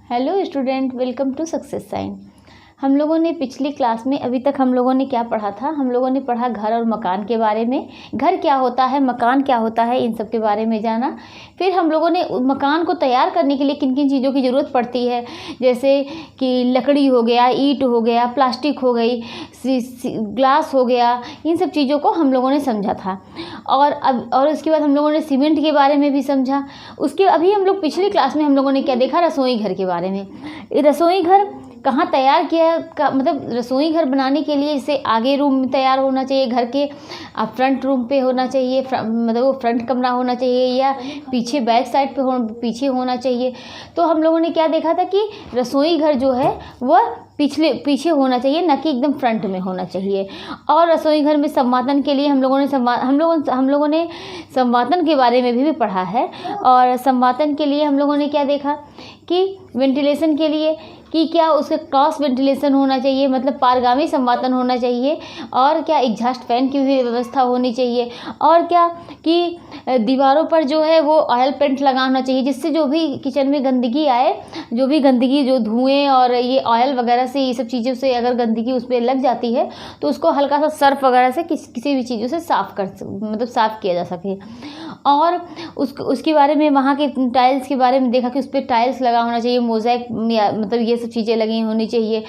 Hello student, welcome to success sign. हम लोगों ने पिछली क्लास में अभी तक हम लोगों ने क्या पढ़ा था? हम लोगों ने पढ़ा घर और मकान के बारे में। घर क्या होता है, मकान क्या होता है, इन सब के बारे में जाना। फिर हम लोगों ने मकान को तैयार करने के लिए किन किन चीज़ों की ज़रूरत पड़ती है, जैसे कि लकड़ी हो गया, ईंट हो गया, प्लास्टिक हो गई, ग्लास हो गया, इन सब चीज़ों को हम लोगों ने समझा था। और उसके बाद हम लोगों ने सीमेंट के बारे में भी समझा। उसके अभी हम लोग पिछली क्लास में हम लोगों ने क्या देखा? रसोई घर के बारे में। रसोई घर कहाँ तैयार किया मतलब रसोई घर बनाने के लिए इसे आगे रूम तैयार होना चाहिए, घर के फ्रंट रूम पे होना चाहिए, मतलब वो फ्रंट कमरा होना चाहिए, या पीछे बैक साइड पे पीछे होना चाहिए। तो हम लोगों ने क्या देखा था कि रसोई घर जो है वह पीछे होना चाहिए, न कि एकदम फ्रंट में होना चाहिए। और रसोई घर में संवातन के लिए हम लोगों ने संवातन के बारे में भी पढ़ा है। और संवातन के लिए हम लोगों ने क्या देखा कि वेंटिलेशन के लिए कि क्या उसका क्रॉस वेंटिलेशन होना चाहिए, मतलब पारगामी संवातन होना चाहिए। और क्या एग्जॉस्ट फैन की भी व्यवस्था होनी चाहिए। और क्या कि दीवारों पर जो है वो ऑयल पेंट लगाना चाहिए, जिससे जो भी किचन में गंदगी आए, जो भी गंदगी, जो धुएं और ये ऑयल वगैरह से, ये सब चीज़ों से अगर गंदगी उस पर लग जाती है तो उसको हल्का सा सर्फ वगैरह से किसी भी चीज़ों से साफ़ किया जा सके। और उसके बारे में, वहाँ के टाइल्स के बारे में देखा कि उस पर टाइल्स लगा होना चाहिए, मोज़ेक, मतलब ये सब चीज़ें लगी होनी चाहिए।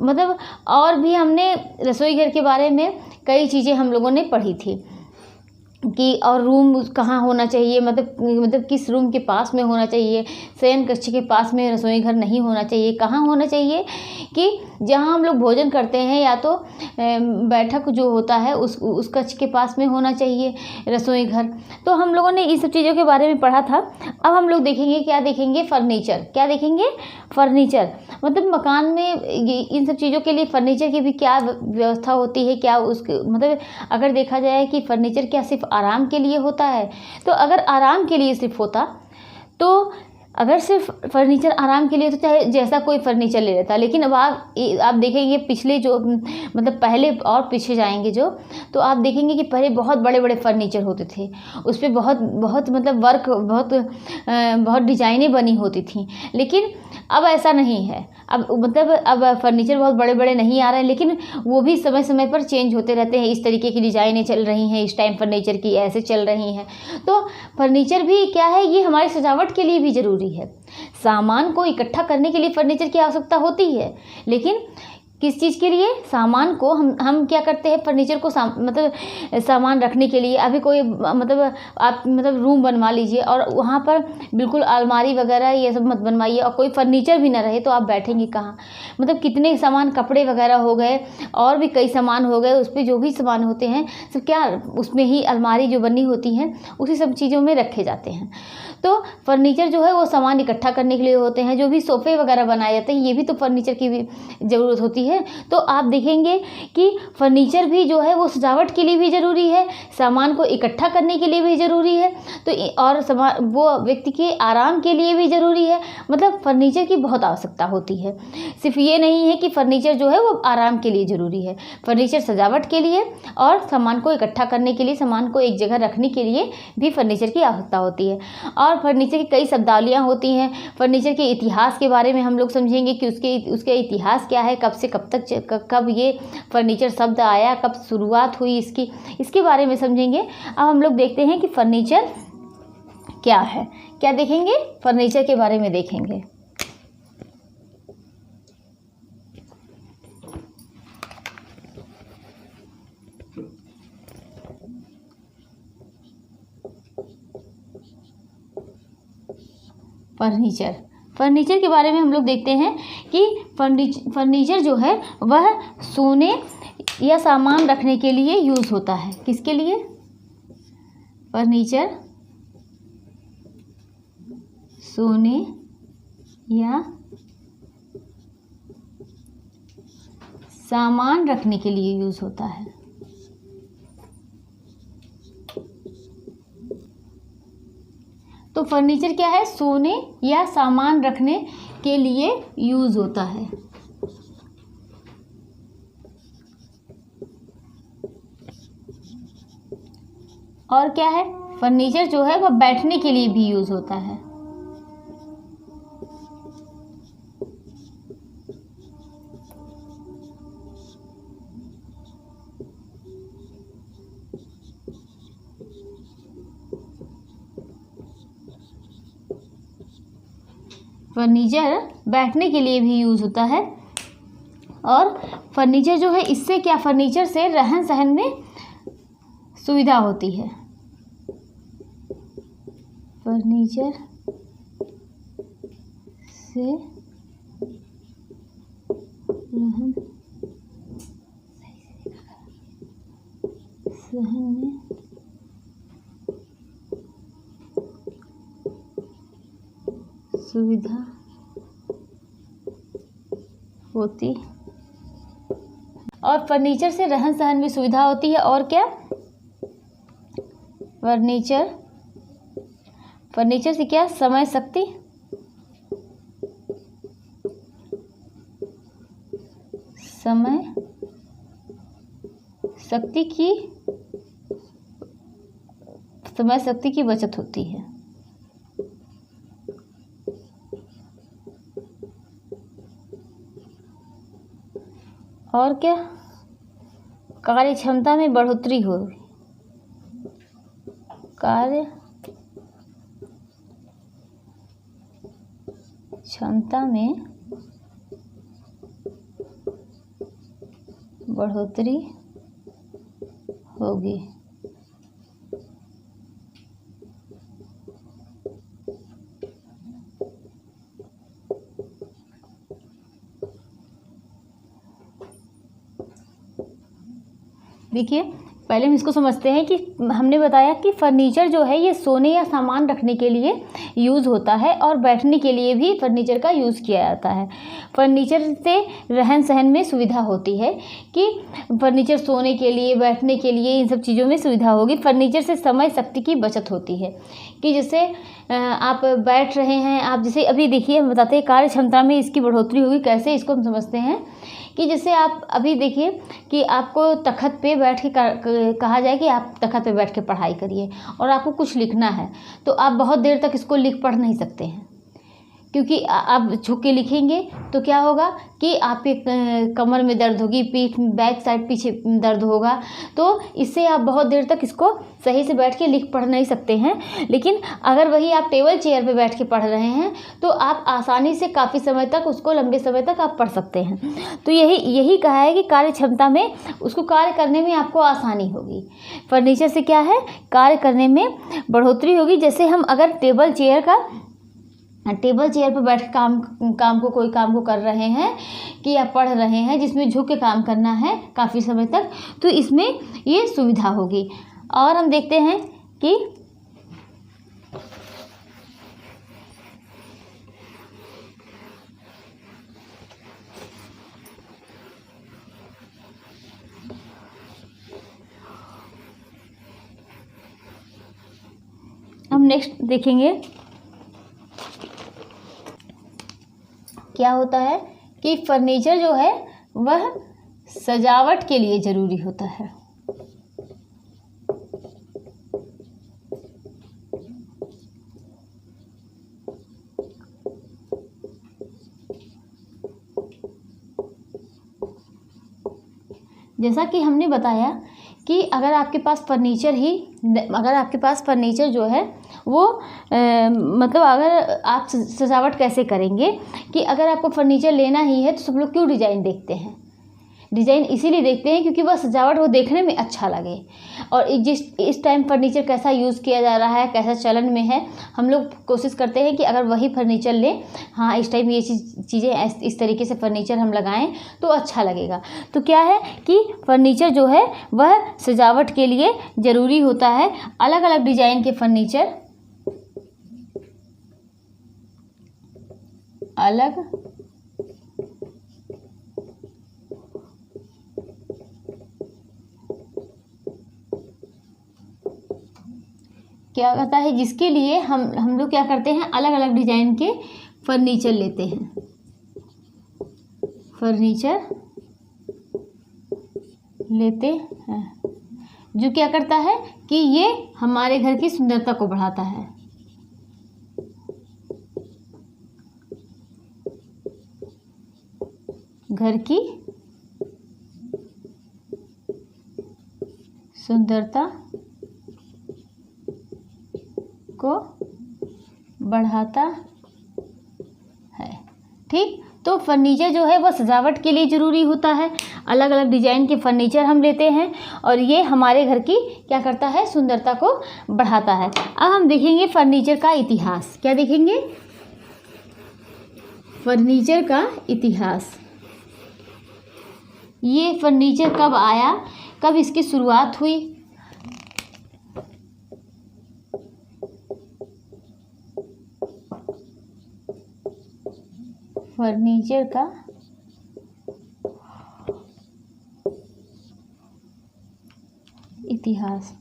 मतलब और भी हमने रसोई घर के बारे में कई चीज़ें हम लोगों ने पढ़ी थी कि और रूम कहाँ होना चाहिए, मतलब किस रूम के पास में होना चाहिए। शयन कक्ष के पास में रसोई घर नहीं होना चाहिए। कहाँ होना चाहिए कि जहाँ हम लोग भोजन करते हैं, या तो बैठक जो होता है उस कक्ष के पास में होना चाहिए रसोई घर। तो हम लोगों ने इस सब चीज़ों के बारे में पढ़ा था। अब हम लोग देखेंगे, क्या देखेंगे? फर्नीचर। क्या देखेंगे? फर्नीचर। मतलब मकान में इन सब चीज़ों के लिए फर्नीचर की भी क्या व्यवस्था होती है, क्या उसके मतलब अगर देखा जाए कि फर्नीचर क्या सिर्फ आराम के लिए होता है, तो अगर आराम के लिए सिर्फ होता, तो अगर सिर्फ फर्नीचर आराम के लिए तो चाहे जैसा कोई फर्नीचर ले लेता। लेकिन अब आप देखेंगे पिछले जो मतलब पहले और पीछे जाएंगे जो, तो आप देखेंगे कि पहले बहुत बड़े बड़े फर्नीचर होते थे। उस पर बहुत मतलब वर्क, बहुत डिजाइनें बनी होती थी। लेकिन अब ऐसा नहीं है। अब फर्नीचर बहुत बड़े बड़े नहीं आ रहे हैं, लेकिन वो भी समय समय पर चेंज होते रहते हैं। इस तरीके की डिज़ाइनें चल रही हैं, इस टाइम फर्नीचर की ऐसे चल रही हैं। तो फर्नीचर भी क्या है, ये हमारी सजावट के लिए भी ज़रूरी है। सामान को इकट्ठा करने के लिए फर्नीचर की आवश्यकता होती है, लेकिन किस चीज़ के लिए? सामान को हम क्या करते हैं, फर्नीचर को मतलब सामान रखने के लिए। अभी कोई आप रूम बनवा लीजिए और वहाँ पर बिल्कुल अलमारी वगैरह ये सब मत बनवाइए, और कोई फर्नीचर भी ना रहे तो आप बैठेंगे कहाँ? मतलब कितने सामान, कपड़े वगैरह हो गए और भी कई सामान हो गए, उस पर जो भी सामान होते हैं सब क्या उसमें ही अलमारी जो बनी होती हैं उसी सब चीज़ों में रखे जाते हैं। तो फर्नीचर जो है वो सामान इकट्ठा करने के लिए होते हैं। जो भी सोफ़े वगैरह बनाए जाते हैं, ये भी तो फर्नीचर की भी ज़रूरत होती है। तो आप देखेंगे कि फर्नीचर भी जो है वो सजावट के लिए भी ज़रूरी है, सामान को इकट्ठा करने के लिए भी ज़रूरी है, तो और वो व्यक्ति के आराम के लिए भी ज़रूरी है। मतलब फर्नीचर की बहुत आवश्यकता होती है। सिर्फ ये नहीं है कि फर्नीचर जो है वो आराम के लिए ज़रूरी है। फर्नीचर सजावट के लिए और सामान को इकट्ठा करने के लिए, सामान को एक जगह रखने के लिए भी फर्नीचर की आवश्यकता होती है। और फर्नीचर की कई शब्दावलियाँ होती हैं। फर्नीचर के इतिहास के बारे में हम लोग समझेंगे कि उसके इतिहास क्या है, कब से कब तक, कब ये फर्नीचर शब्द आया, कब शुरुआत हुई इसके बारे में समझेंगे। अब हम लोग देखते हैं कि फर्नीचर क्या है। क्या देखेंगे? फर्नीचर के बारे में देखेंगे। फर्नीचर के बारे में हम लोग देखते हैं कि फर्नीचर जो है वह सोने या सामान रखने के लिए यूज़ होता है। किसके लिए? फर्नीचर सोने या सामान रखने के लिए यूज़ होता है। तो फर्नीचर क्या है? सोने या सामान रखने के लिए यूज़ होता है। और क्या है? फर्नीचर जो है वह बैठने के लिए भी यूज़ होता है। फर्नीचर बैठने के लिए भी यूज़ होता है। और फर्नीचर जो है, इससे क्या, फर्नीचर से रहन सहन में सुविधा होती है। फर्नीचर से रहन सहन में सुविधा होती, और फर्नीचर से रहन सहन में सुविधा होती है। और क्या, फर्नीचर से क्या, समय शक्ति की बचत होती है। और क्या, कार्य क्षमता में बढ़ोतरी हो, कार्य क्षमता में बढ़ोतरी होगी। देखिए, पहले हम इसको समझते हैं कि हमने बताया कि फर्नीचर जो है ये सोने या सामान रखने के लिए यूज़ होता है, और बैठने के लिए भी फर्नीचर का यूज़ किया जाता है। फर्नीचर से रहन सहन में सुविधा होती है कि फर्नीचर सोने के लिए, बैठने के लिए, इन सब चीज़ों में सुविधा होगी। फर्नीचर से समय शक्ति की बचत होती है कि जैसे आप बैठ रहे हैं, आप जैसे अभी देखिए, हम बताते हैं कार्य क्षमता में इसकी बढ़ोतरी होगी। कैसे, इसको हम समझते हैं कि जैसे आप अभी देखिए कि आपको तख़्त पे बैठ के कहा जाए कि आप तख़्त पे बैठ के पढ़ाई करिए, और आपको कुछ लिखना है, तो आप बहुत देर तक इसको लिख पढ़ नहीं सकते हैं, क्योंकि आप झुक के लिखेंगे तो क्या होगा कि आपके कमर में दर्द होगी, पीठ, बैक साइड पीछे दर्द होगा, तो इससे आप बहुत देर तक इसको सही से बैठ के लिख पढ़ नहीं सकते हैं। लेकिन अगर वही आप टेबल चेयर पे बैठ के पढ़ रहे हैं तो आप आसानी से काफ़ी समय तक उसको, लंबे समय तक आप पढ़ सकते हैं। तो यही कहा है कि कार्य क्षमता में उसको कार्य करने में आपको आसानी होगी। फर्नीचर से क्या है, कार्य करने में बढ़ोतरी होगी। जैसे हम अगर टेबल चेयर पर बैठ के कोई काम को कर रहे हैं कि या पढ़ रहे हैं, जिसमें झुक के काम करना है काफ़ी समय तक, तो इसमें ये सुविधा होगी। और हम देखते हैं कि हम नेक्स्ट देखेंगे क्या होता है कि फर्नीचर जो है वह सजावट के लिए ज़रूरी होता है। जैसा कि हमने बताया कि अगर आपके पास फर्नीचर जो है वो मतलब अगर आप सजावट कैसे करेंगे कि अगर आपको फर्नीचर लेना ही है तो सब लोग क्यों डिज़ाइन देखते हैं? डिज़ाइन इसीलिए देखते हैं क्योंकि वह सजावट वो देखने में अच्छा लगे। और इस टाइम फर्नीचर कैसा यूज़ किया जा रहा है, कैसा चलन में है, हम लोग कोशिश करते हैं कि अगर वही फर्नीचर लें, हाँ इस टाइम ये चीज़ें इस तरीके से फर्नीचर हम लगाएं तो अच्छा लगेगा। तो क्या है कि फर्नीचर जो है वह सजावट के लिए ज़रूरी होता है। अलग अलग डिज़ाइन के फर्नीचर क्या कहता है, जिसके लिए हम लोग क्या करते हैं, अलग अलग डिज़ाइन के फर्नीचर लेते हैं। जो क्या करता है कि ये हमारे घर की सुंदरता को बढ़ाता है। घर की सुंदरता को बढ़ाता ठीक, तो फर्नीचर जो है वो सजावट के लिए ज़रूरी होता है। अलग अलग डिज़ाइन के फर्नीचर हम लेते हैं और ये हमारे घर की क्या करता है, सुंदरता को बढ़ाता है। अब हम देखेंगे फर्नीचर का इतिहास। क्या देखेंगे? फर्नीचर का इतिहास। ये फर्नीचर कब आया, कब इसकी शुरुआत हुई? फर्नीचर का इतिहास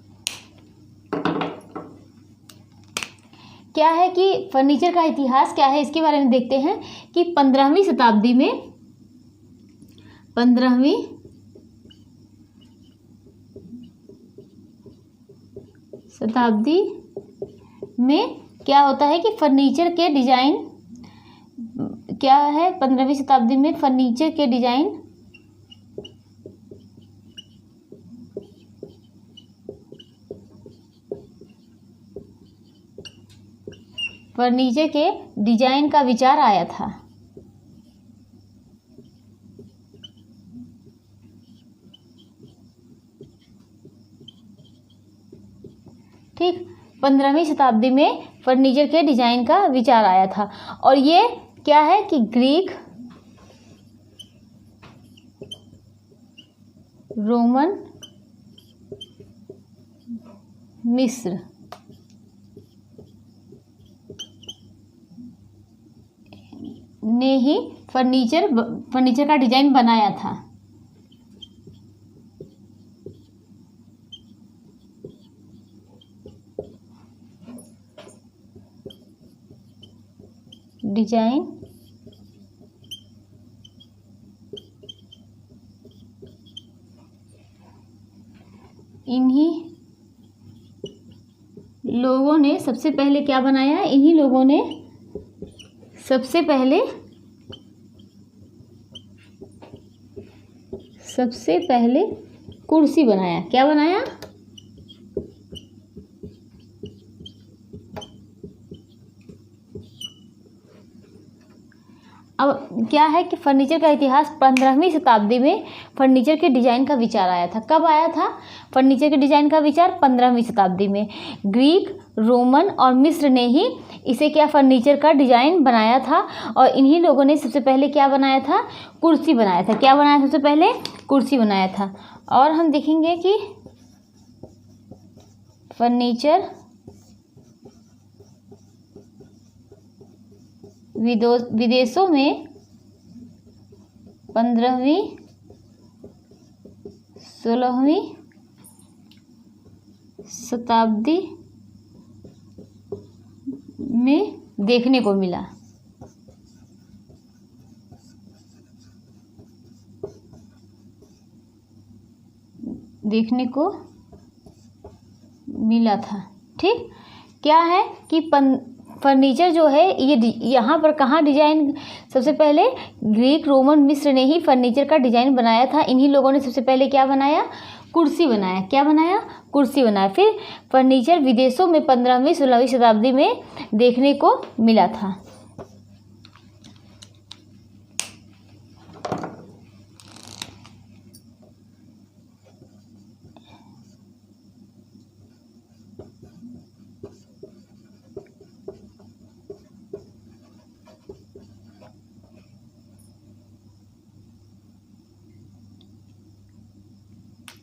क्या है कि फर्नीचर का इतिहास क्या है, इसके बारे में देखते हैं कि 15वीं शताब्दी में क्या होता है कि फर्नीचर के डिज़ाइन क्या है, 15वीं शताब्दी में फर्नीचर के डिज़ाइन का विचार आया था। ठीक, 15वीं शताब्दी में फर्नीचर के डिज़ाइन का विचार आया था और ये क्या है कि ग्रीक, रोमन, मिस्र ने ही फर्नीचर का डिज़ाइन बनाया था। डिज़ाइन इन्हीं लोगों ने सबसे पहले क्या बनाया, इन्हीं लोगों ने सबसे पहले कुर्सी बनाया। क्या बनाया? अब क्या है कि फर्नीचर का इतिहास, 15वीं शताब्दी में फर्नीचर के डिज़ाइन का विचार आया था। कब आया था फर्नीचर के डिज़ाइन का विचार? 15वीं शताब्दी में। ग्रीक, रोमन और मिस्र ने ही इसे क्या, फर्नीचर का डिज़ाइन बनाया था और इन्हीं लोगों ने सबसे पहले क्या बनाया था, कुर्सी बनाया था। क्या बनाया? सबसे पहले कुर्सी बनाया था। और हम देखेंगे कि फर्नीचर विदेशों में 15वीं 16वीं शताब्दी में देखने को मिला। था। ठीक, क्या है कि फर्नीचर जो है ये यहाँ पर कहाँ डिजाइन, सबसे पहले ग्रीक, रोमन, मिस्र ने ही फर्नीचर का डिजाइन बनाया था। इन्हीं लोगों ने सबसे पहले क्या बनाया, कुर्सी बनाया। क्या बनाया? कुर्सी बनाया। फिर फर्नीचर विदेशों में 15वीं 16वीं शताब्दी में देखने को मिला था।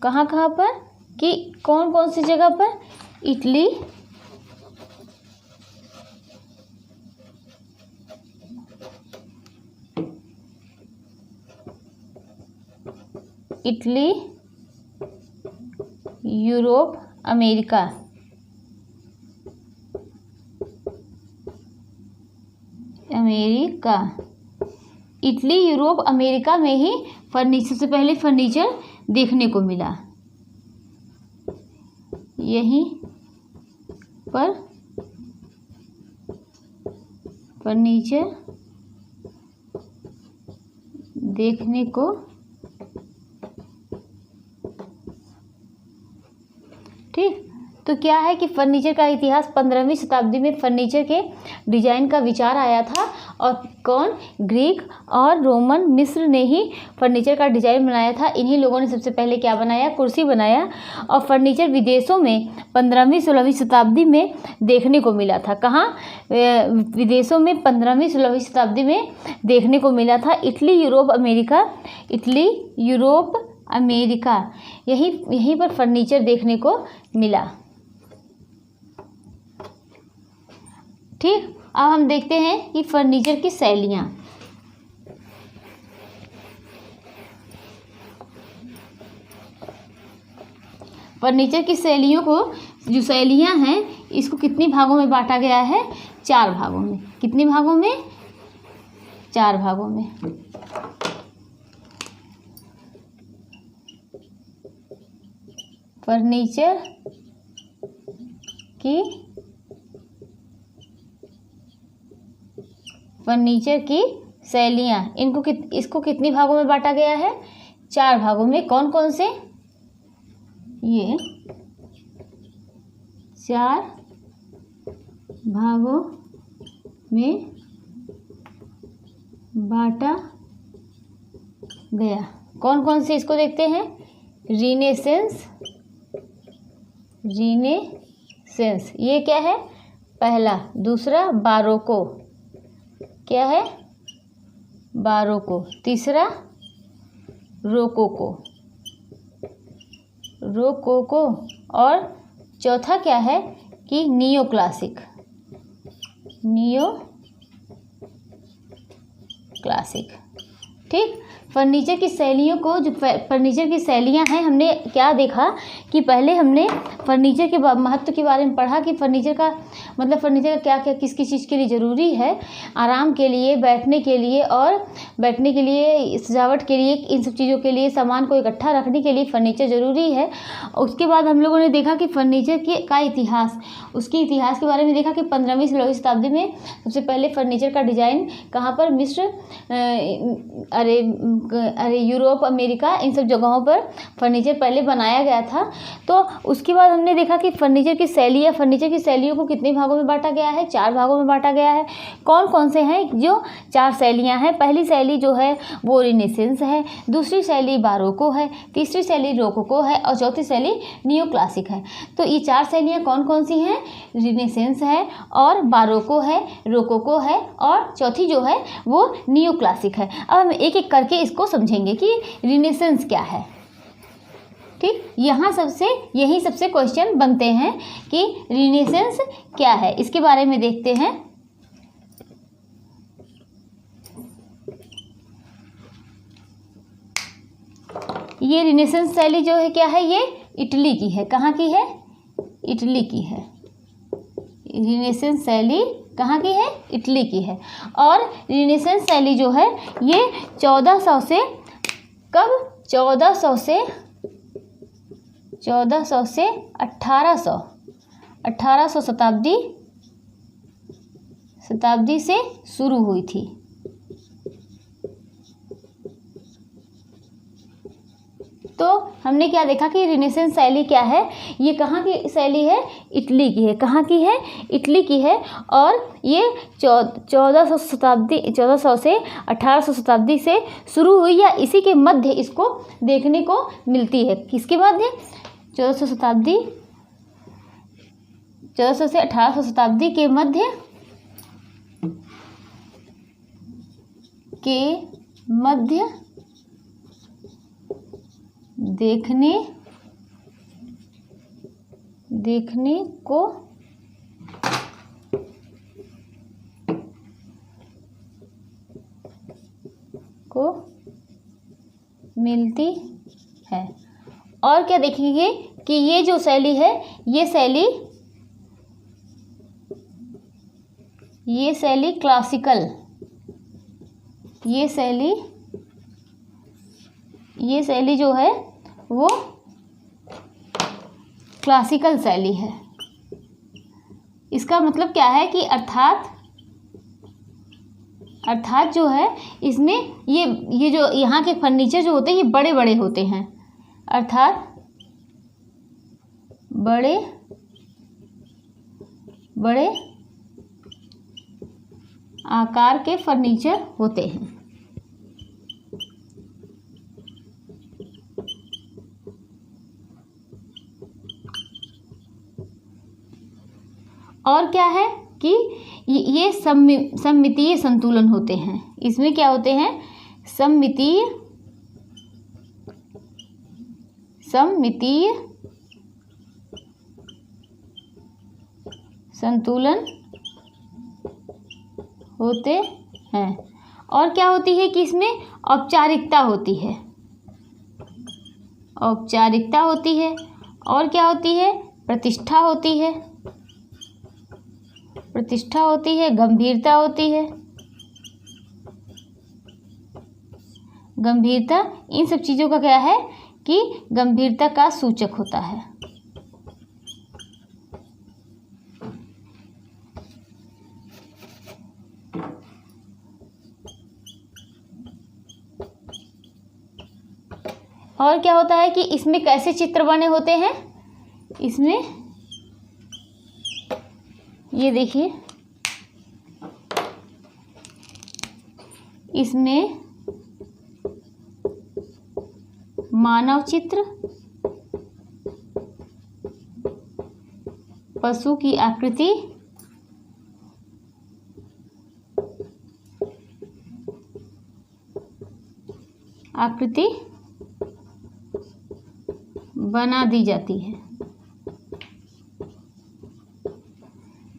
कहाँ कहाँ पर, कि कौन कौन सी जगह पर? Italy, Europe, America. Italy, Europe, America में ही फर्नीचर से पहले फर्नीचर देखने को मिला। यहीं पर फर्नीचर देखने को, ठीक। तो क्या है कि फर्नीचर का इतिहास 15वीं शताब्दी में फर्नीचर के डिजाइन का विचार आया था। और कौन? ग्रीक और रोमन, मिस्र ने ही फर्नीचर का डिजाइन बनाया था। इन्हीं लोगों ने सबसे पहले क्या बनाया? कुर्सी बनाया। और फर्नीचर विदेशों में 15वीं 16वीं शताब्दी में देखने को मिला था। कहाँ? विदेशों में 15वीं 16वीं शताब्दी में देखने को मिला था। Italy, Europe, America, Italy, Europe, America, यहीं पर फर्नीचर देखने को मिला। ठीक, अब हम देखते हैं कि फर्नीचर की शैलियाँ। फर्नीचर की शैलियों को, जो शैलियाँ हैं, इसको कितने भागों में बांटा गया है? 4 भागों में। कितने भागों में? 4 भागों में। फर्नीचर की शैलियाँ, इसको कितने भागों में बांटा गया है? 4 भागों में। कौन कौन से? ये 4 भागों में बांटा गया। कौन कौन से? इसको देखते हैं। रीनेसेंस, ये क्या है? पहला। दूसरा बारोको, क्या है? बारोको। तीसरा रोकोको, और चौथा क्या है कि नियो क्लासिक। ठीक, फर्नीचर की शैलियों को, जो फर्नीचर की शैलियाँ हैं, हमने क्या देखा कि पहले हमने फर्नीचर के महत्व के बारे में पढ़ा कि फर्नीचर का मतलब फर्नीचर का क्या क्या किस किस चीज़ के लिए ज़रूरी है। आराम के लिए, बैठने के लिए, सजावट के लिए, इन सब चीज़ों के लिए, सामान को इकट्ठा रखने के लिए फर्नीचर ज़रूरी है। उसके बाद हम लोगों ने देखा कि फर्नीचर का इतिहास, उसके इतिहास के बारे में देखा कि 15वीं 16वीं शताब्दी में सबसे पहले फर्नीचर का डिज़ाइन कहाँ पर? मिस्र, अरे यूरोप, अमेरिका, इन सब जगहों पर फर्नीचर पहले बनाया गया था। तो उसके बाद हमने देखा कि फर्नीचर की शैलियों को कितने भागों में बांटा गया है? 4 भागों में बांटा गया है। कौन कौन से हैं जो 4 शैलियाँ हैं? पहली शैली जो है वो रिनेसेंस है, दूसरी शैली बारोको है, तीसरी शैली रोकोको है और चौथी शैली नियो क्लासिक है। तो ये 4 शैलियाँ कौन कौन सी हैं? रिनेसेंस है और बारोको है, रोकोको है और चौथी जो है वो नियो क्लासिक है। अब हम एक एक करके इसको समझेंगे कि रिनेसेंस क्या है। ठीक, यही सबसे क्वेश्चन बनते हैं कि रिनेसेंस क्या है, इसके बारे में देखते हैं। ये रिनेसेंस शैली जो है क्या है? ये इटली की है। कहाँ की है? इटली की है। रिनेसेंस शैली कहाँ की है? इटली की है। और रिनेसेंस शैली जो है ये 1400 से कब? 1400 से 1800 शताब्दी से शुरू हुई थी। तो हमने क्या देखा कि रिनेसेंस शैली क्या है? ये कहाँ की शैली है? इटली की है। कहाँ की है? इटली की है। और ये 1400 से 1800 शताब्दी से शुरू हुई या इसी के मध्य इसको देखने को मिलती है। किसके मध्य? 1400 से 1800 शताब्दी के मध्य देखने को मिलती है। और क्या देखेंगे कि ये जो शैली है, ये शैली क्लासिकल, ये शैली जो है वो क्लासिकल शैली है। इसका मतलब क्या है कि अर्थात जो है इसमें ये जो यहाँ के फर्नीचर जो होते हैं ये बड़े बड़े होते हैं, अर्थात बड़े बड़े आकार के फर्नीचर होते हैं। और क्या है कि ये सममितीय संतुलन होते हैं। इसमें क्या होते हैं? सममितीय संतुलन होते हैं। और क्या होती है कि इसमें औपचारिकता होती है, औपचारिकता होती है। और क्या होती है? प्रतिष्ठा होती है, प्रतिष्ठा होती है, गंभीरता होती है, गंभीरता। इन सब चीज़ों का क्या है कि गंभीरता का सूचक होता है। और क्या होता है कि इसमें कैसे चित्र बने होते हैं? इसमें ये देखिए, इसमें मानव चित्र, पशु की आकृति, बना दी जाती है।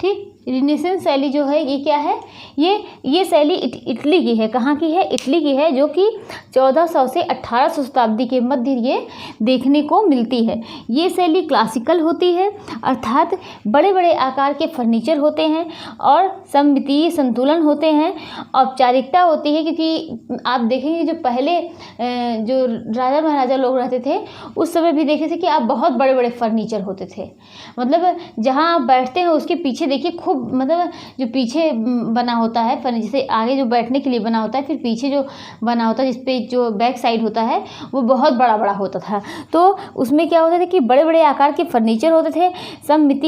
ठीक, रिनेसेंस शैली जो है ये क्या है? ये शैली इटली की है। कहाँ की है? इटली की है, जो कि 1400 से 1800 शताब्दी के मध्य ये देखने को मिलती है। ये शैली क्लासिकल होती है, अर्थात बड़े बड़े आकार के फर्नीचर होते हैं और सममितीय संतुलन होते हैं, औपचारिकता होती है। क्योंकि आप देखेंगे जो पहले जो राजा महाराजा लोग रहते थे उस समय भी देखे थे कि आप बहुत बड़े बड़े फर्नीचर होते थे। मतलब जहाँ आप बैठते हैं उसके पीछे देखिए खूब, मतलब जो पीछे बना होता है फर्नीचर, जैसे आगे जो बैठने के लिए बना होता है, फिर पीछे जो बना होता है जिसपे जो बैक साइड होता है वो बहुत बड़ा बड़ा होता था। तो उसमें क्या होता था कि बड़े बड़े आकार के फर्नीचर होते थे।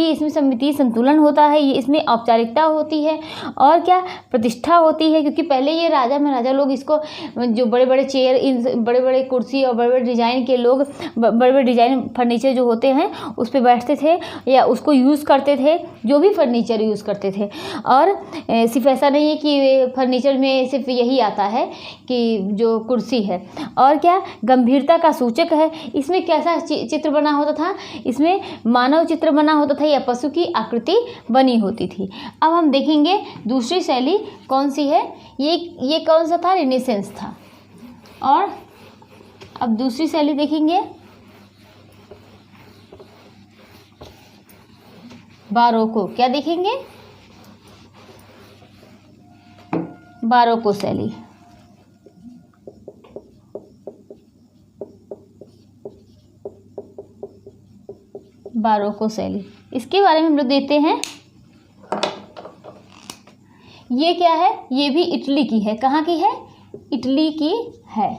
इसमें सममितीय संतुलन होता है, ये इसमें औपचारिकता होती है और क्या प्रतिष्ठा होती है। क्योंकि पहले ये राजा महाराजा लोग इसको जो बड़े बड़े चेयर, इन बड़े बड़े कुर्सी और बड़े बड़े डिज़ाइन के लोग बड़े बड़े डिज़ाइन फर्नीचर जो होते हैं उस पर बैठते थे या उसको यूज़ करते थे, जो भी फर्नीचर यूज़ करते थे। और सिर्फ ऐसा नहीं है कि फर्नीचर में सिर्फ यही आता है कि जो कुर्सी है। और क्या गंभीरता का सूचक है। इसमें कैसा चित्र बना होता था? इसमें मानव चित्र बना होता था या पशु की आकृति बनी होती थी। अब हम देखेंगे दूसरी शैली कौन सी है। ये कौन सा था? रिनेसेंस था। और अब दूसरी शैली देखेंगे बारोको। क्या देखेंगे? बारोको शैली। बारोको शैली, इसके बारे में हम लोग देते हैं। ये क्या है? ये भी इटली की है। कहाँ की है? इटली की है।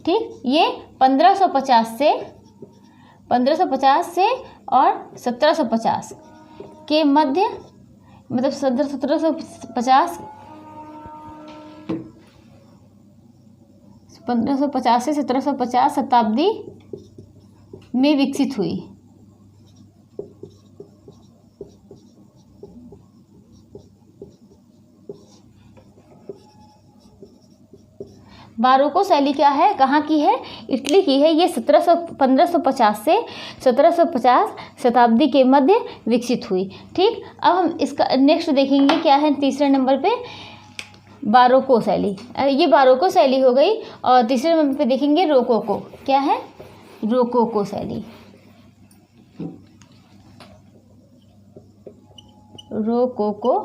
ठीक, ये 1550 से और 1750 के मध्य, मतलब 1750 1550 से 1750 शताब्दी में विकसित हुई। बारोको शैली क्या है? कहाँ की है? इटली की है। ये 1550 से 1750 शताब्दी के मध्य विकसित हुई। ठीक, अब हम इसका नेक्स्ट देखेंगे क्या है तीसरे नंबर पे, बारोको शैली। ये बारोको शैली हो गई। और तीसरे नंबर पे देखेंगे रोकोको। क्या है? रोकोको शैली। रोकोको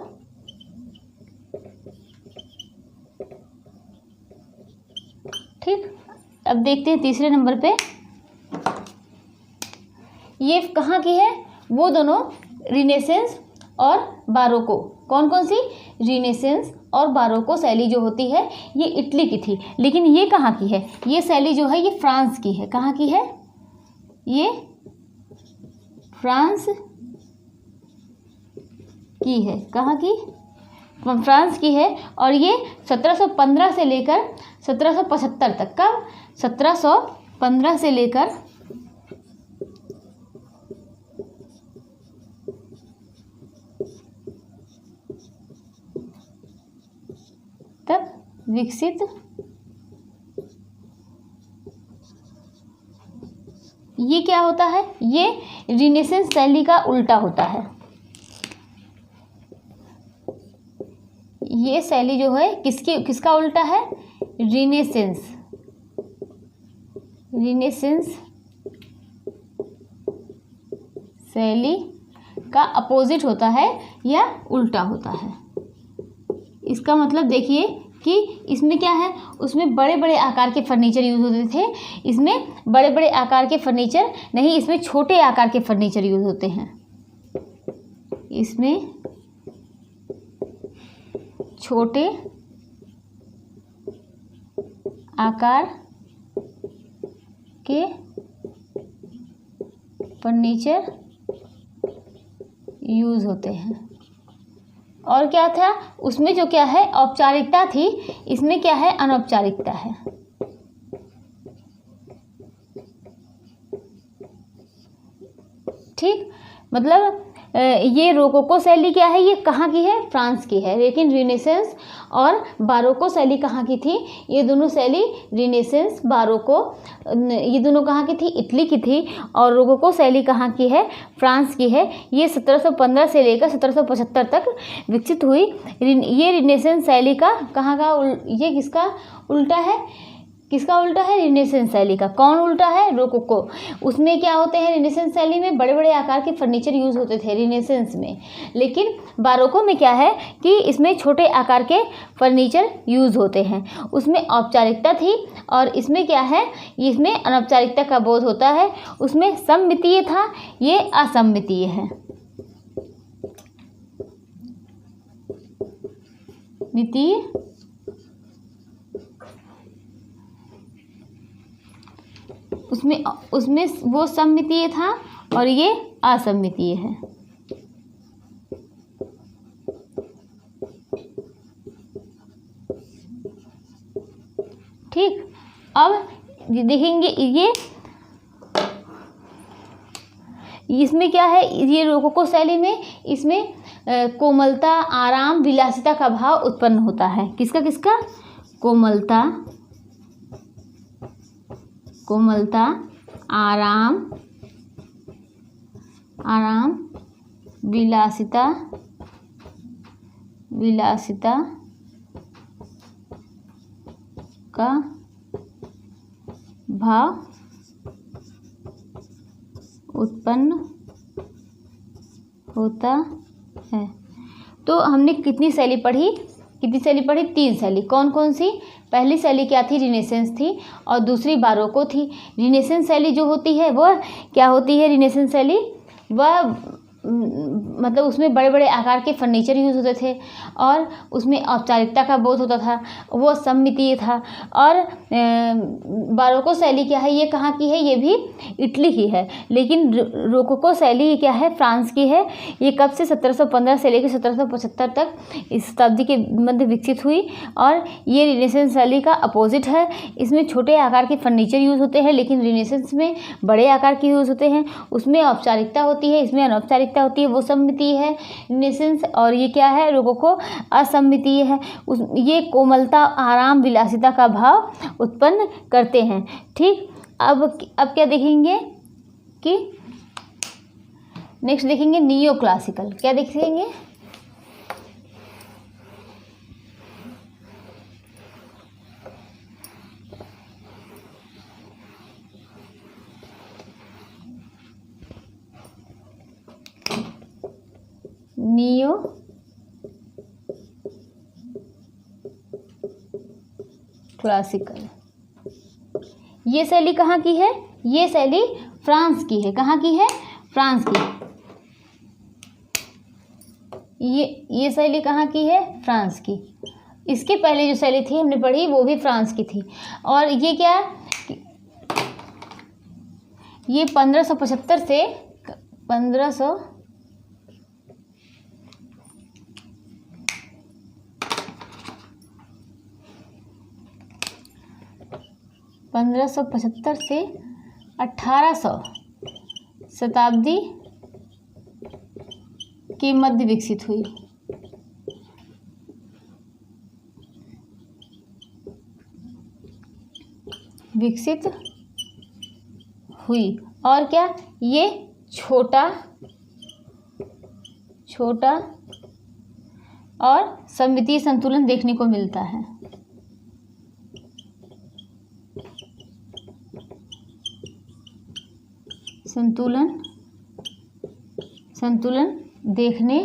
ठीक, अब देखते हैं तीसरे नंबर पे ये कहाँ की है। वो दोनों रिनेसेंस और बारोको, कौन कौन सी? रिनेसेंस और बारोको शैली जो होती है ये इटली की थी। लेकिन ये कहाँ की है? ये शैली जो है ये फ्रांस की है। कहाँ की है? ये फ्रांस की है। कहाँ की? फ्रांस की है। और ये 1715 से लेकर 1775 तक। कब? 1715 से लेकर तक विकसित ये क्या होता है? ये रिनेसेंस शैली का उल्टा होता है। ये शैली जो है किसका उल्टा है? रिनेसेंस शैली का अपोजिट होता है या उल्टा होता है। इसका मतलब देखिए कि इसमें क्या है, उसमें बड़े बड़े आकार के फर्नीचर यूज़ होते थे, इसमें बड़े बड़े आकार के फर्नीचर नहीं, इसमें छोटे आकार के फर्नीचर यूज़ होते हैं। इसमें छोटे आकार के फर्नीचर यूज़ होते हैं। और क्या था उसमें, जो क्या है औपचारिकता थी, इसमें क्या है अनौपचारिकता है। ठीक, मतलब ये रोकोको शैली क्या है, ये कहाँ की है? फ्रांस की है। लेकिन रिनेसेंस और बारोको शैली कहाँ की थी? ये दोनों शैली, रिनेसेंस, बारोको, ये दोनों कहाँ की थी? इटली की थी। और रोकोको शैली कहाँ की है? फ्रांस की है। ये 1715 से लेकर 1775 तक विकसित हुई। ये रिनेसेंस शैली का कहाँ का ये किसका उल्टा है? किसका उल्टा है? रिनेसेंस शैली का। कौन उल्टा है? रोकोको। उसमें क्या होते हैं? रिनेसेंस शैली में बड़े बड़े आकार के फर्नीचर यूज़ होते थे रिनेसेंस में। लेकिन बारोको में क्या है कि इसमें छोटे आकार के फर्नीचर यूज़ होते हैं। उसमें औपचारिकता थी और इसमें क्या है, इसमें अनौपचारिकता का बोध होता है। उसमें सममितीय था, ये असममितीय है। मितीय उसमें वो सममितीय था और ये असममितीय है। ठीक, अब देखेंगे ये इसमें क्या है, ये रोकोको शैली में इसमें कोमलता, आराम, विलासिता का भाव उत्पन्न होता है। किसका किसका? कोमलता, आराम, विलासिता का भाव उत्पन्न होता है। तो हमने कितनी शैली पढ़ी? 3 शैली। कौन कौन सी? पहली शैली क्या थी? रिनेसेंस थी। और दूसरी बारोको थी। रिनेसेंस शैली जो होती है वह क्या होती है? रिनेसेंस शैली वह मतलब उसमें बड़े बड़े आकार के फर्नीचर यूज़ होते थे और उसमें औपचारिकता का बोध होता था, वो सममितीय था। और बारोको शैली क्या है, ये कहाँ की है? ये भी इटली की है। लेकिन रोकोको शैली क्या है? फ्रांस की है। ये कब से? 1715 से लेकर 1775 तक इस शताब्दी के मध्य विकसित हुई। और ये रिनेसेंस शैली का अपोजिट है। इसमें छोटे आकार के फर्नीचर यूज़ होते हैं, लेकिन रिनेसेंस में बड़े आकार के यूज़ होते हैं। उसमें औपचारिकता होती है, इसमें अनौपचारिकता होती है, वो सममितीय है रिनेसेंस। और ये क्या है? रोकोको असममितीय है। ये कोमलता, आराम, विलासिता का भाव उत्पन्न करते हैं। ठीक, अब क्या देखेंगे कि नेक्स्ट देखेंगे नियो क्लासिकल। क्या देखेंगे? नियो क्लासिकल, ये शैली कहाँ की है? ये शैली फ्रांस की है। कहाँ की है? फ्रांस की। ये शैली कहाँ की है? फ्रांस की। इसके पहले जो शैली थी हमने पढ़ी वो भी फ्रांस की थी। और ये क्या, ये 1575 से 1575 से 1800 शताब्दी के मध्य विकसित हुई। और क्या, ये छोटा और सममितीय संतुलन देखने को मिलता है। संतुलन देखने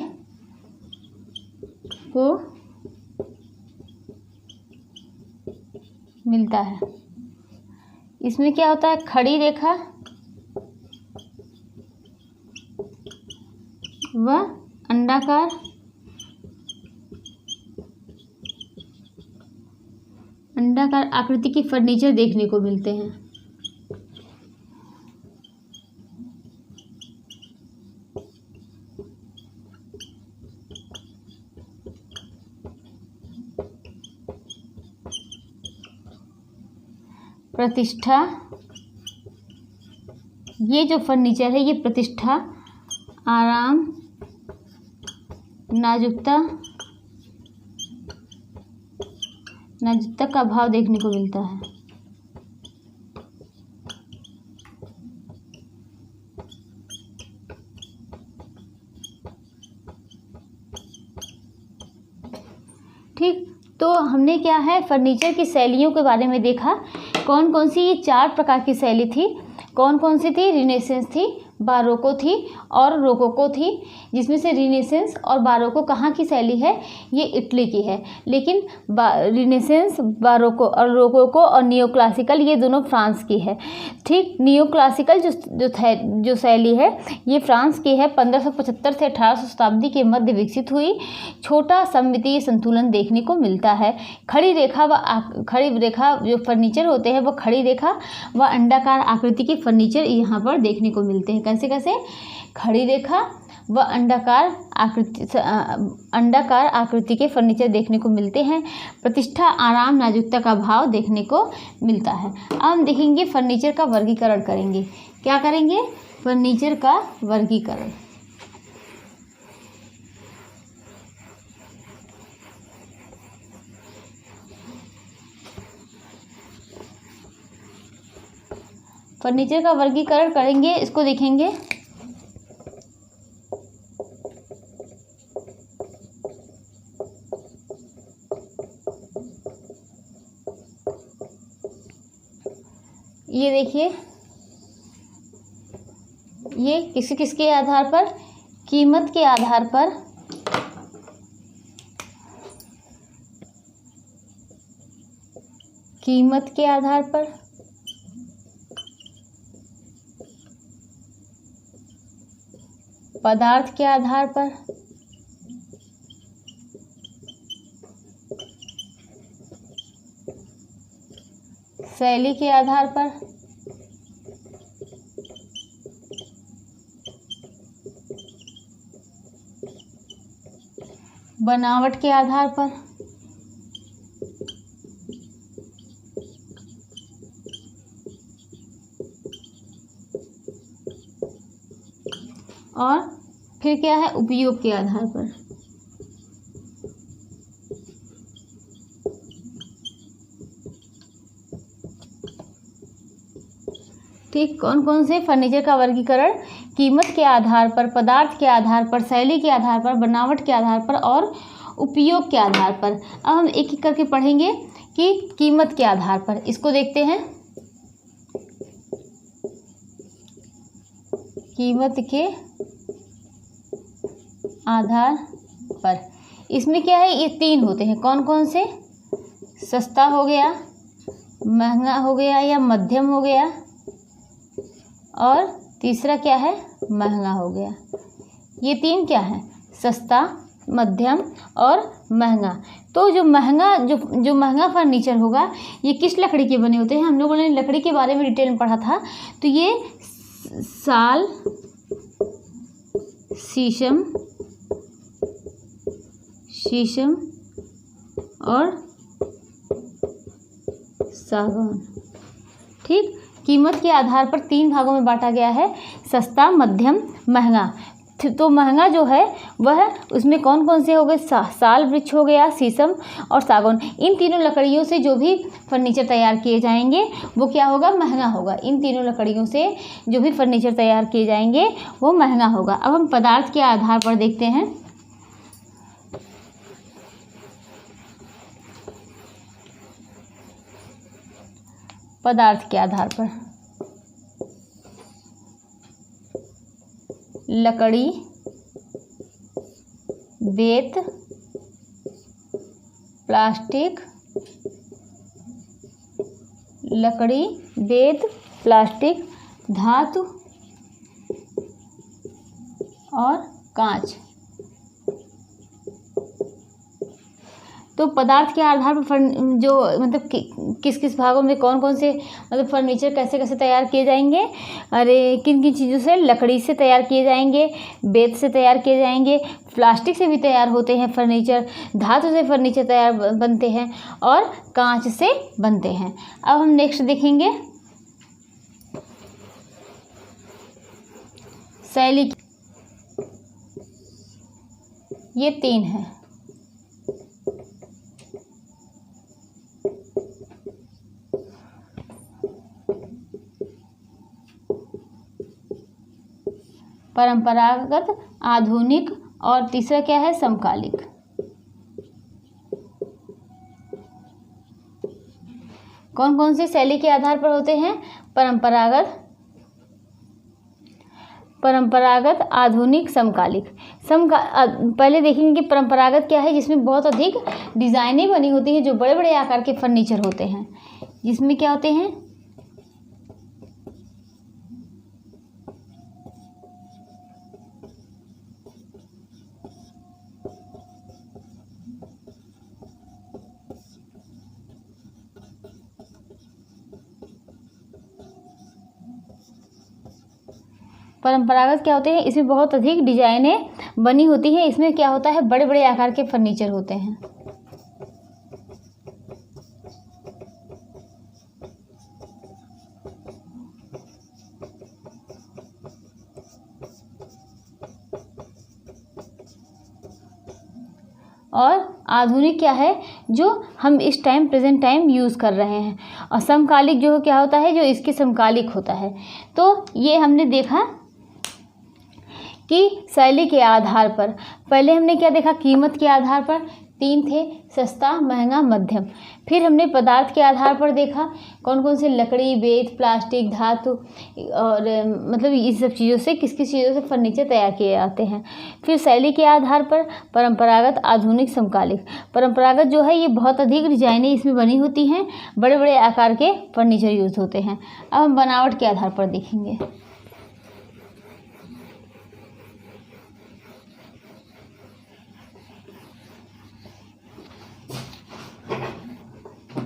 को मिलता है। इसमें क्या होता है, खड़ी रेखा व अंडाकार आकृति के फर्नीचर देखने को मिलते हैं। प्रतिष्ठा, ये जो फर्नीचर है ये प्रतिष्ठा, आराम, नाजुकता का भाव देखने को मिलता है। ठीक, तो हमने क्या है फर्नीचर की शैलियों के बारे में देखा। कौन कौन सी, ये 4 प्रकार की शैली थी। कौन कौन सी थी, रिनेसेंस थी, बारोको थी और रोकोको थी। जिसमें से रिनेसेंस और बारोको कहाँ की शैली है, ये इटली की है। लेकिन रिनेसेंस, बारोको और रोकोको और नियो क्लासिकल ये दोनों फ्रांस की है। ठीक, नियो क्लासिकल जो शैली है ये फ्रांस की है। 1575 से 1800 शताब्दी के मध्य विकसित हुई। छोटा सममितीय संतुलन देखने को मिलता है। खड़ी रेखा जो फर्नीचर होते हैं वो खड़ी रेखा व अंडाकार आकृति के फर्नीचर यहाँ पर देखने को मिलते हैं। कैसे कैसे, खड़ी रेखा व अंडाकार आकृति के फर्नीचर देखने को मिलते हैं। प्रतिष्ठा, आराम, नाजुकता का भाव देखने को मिलता है। अब हम देखेंगे फर्नीचर का वर्गीकरण करेंगे। क्या करेंगे, फर्नीचर का वर्गीकरण। फर्नीचर का वर्गीकरण करेंगे, इसको देखेंगे। ये देखिए, ये किसके आधार पर, कीमत के आधार पर, पदार्थ के आधार पर, शैली के आधार पर, बनावट के आधार पर, और फिर क्या है, उपयोग के आधार पर। ठीक, कौन कौन से फर्नीचर का वर्गीकरण, कीमत के आधार पर, पदार्थ के आधार पर, शैली के आधार पर, बनावट के आधार पर और उपयोग के आधार पर। अब हम एक एक करके पढ़ेंगे कि कीमत के आधार पर, इसको देखते हैं। कीमत के आधार पर इसमें क्या है, ये 3 होते हैं। कौन कौन से, सस्ता हो गया, महंगा हो गया या मध्यम हो गया, और तीसरा क्या है, महंगा हो गया। ये 3 क्या है, सस्ता, मध्यम और महंगा। तो जो महंगा फर्नीचर होगा ये किस लकड़ी के बने होते हैं, हम लोगों ने लकड़ी के बारे में डिटेल में पढ़ा था। तो ये साल, शीशम और सागौन, ठीक, कीमत के आधार पर 3 भागों में बांटा गया है, सस्ता, मध्यम, महंगा। तो महंगा जो है वह उसमें कौन कौन से हो गए, साल वृक्ष हो गया, शीशम और सागौन। इन तीनों लकड़ियों से जो भी फर्नीचर तैयार किए जाएंगे वो क्या होगा, महंगा होगा। इन तीनों लकड़ियों से जो भी फर्नीचर तैयार किए जाएंगे वो महंगा होगा। अब हम पदार्थ के आधार पर देखते हैं। पदार्थ के आधार पर लकड़ी, बेत, प्लास्टिक, लकड़ी, बेत, प्लास्टिक, धातु और कांच। तो पदार्थ के आधार पर जो मतलब किस किस भागों में कौन कौन से मतलब फर्नीचर कैसे कैसे तैयार किए जाएंगे, अरे किन किन चीज़ों से, लकड़ी से तैयार किए जाएंगे, बेत से तैयार किए जाएंगे, प्लास्टिक से भी तैयार होते हैं फर्नीचर, धातु से फर्नीचर तैयार बनते हैं और कांच से बनते हैं। अब हम नेक्स्ट देखेंगे शैली। ये 3 है। परंपरागत, आधुनिक और तीसरा क्या है, समकालिक। कौन कौन से शैली के आधार पर होते हैं, परंपरागत, आधुनिक, समकालिक। पहले देखेंगे कि परंपरागत क्या है, जिसमें बहुत अधिक डिज़ाइनें बनी होती हैं, जो बड़े बड़े आकार के फर्नीचर होते हैं, जिसमें क्या होते हैं, परंपरागत क्या होते हैं, इसमें बहुत अधिक डिजाइनें बनी होती हैं, इसमें क्या होता है, बड़े बड़े आकार के फर्नीचर होते हैं। और आधुनिक क्या है, जो हम इस टाइम प्रेजेंट टाइम यूज़ कर रहे हैं। और समकालिक जो क्या होता है, जो इसके समकालिक होता है। तो ये हमने देखा कि शैली के आधार पर पहले हमने क्या देखा, कीमत के आधार पर 3 थे, सस्ता, महंगा, मध्यम। फिर हमने पदार्थ के आधार पर देखा कौन कौन से, लकड़ी, बेत, प्लास्टिक, धातु और मतलब इस सब चीज़ों से किस किस चीज़ों से फर्नीचर तैयार किए जाते हैं। फिर शैली के आधार पर परंपरागत, आधुनिक, समकालिक। परंपरागत जो है ये बहुत अधिक डिजाइनें इसमें बनी होती हैं, बड़े बड़े आकार के फर्नीचर यूज़ होते हैं। अब हम बनावट के आधार पर देखेंगे।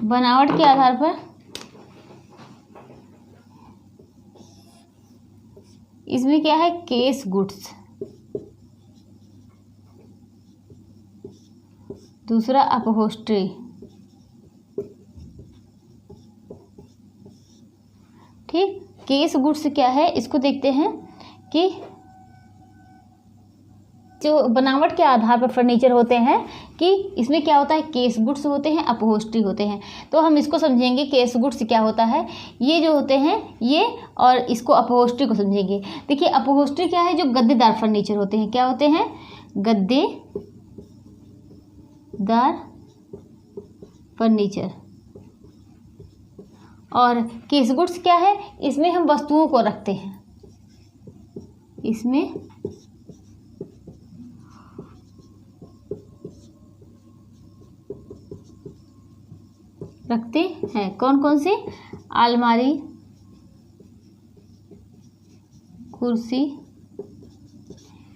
बनावट के आधार पर इसमें क्या है, केस गुड्स, दूसरा अपहोस्ट्री, ठीक। केस गुड्स क्या है, इसको देखते हैं कि जो बनावट के आधार पर फर्नीचर होते हैं कि इसमें क्या होता है, केस गुड्स होते हैं, अपहोस्ट्री होते हैं। तो हम इसको समझेंगे, केस गुड्स क्या होता है, ये जो होते हैं ये, और इसको अपहोस्ट्री को समझेंगे। देखिए अपहोस्ट्री क्या है, जो गद्देदार फर्नीचर होते हैं, क्या होते हैं, गद्देदार फर्नीचर। और केस गुड्स क्या है, इसमें हम वस्तुओं को रखते हैं, इसमें रखते हैं। कौन कौन से, अलमारी, कुर्सी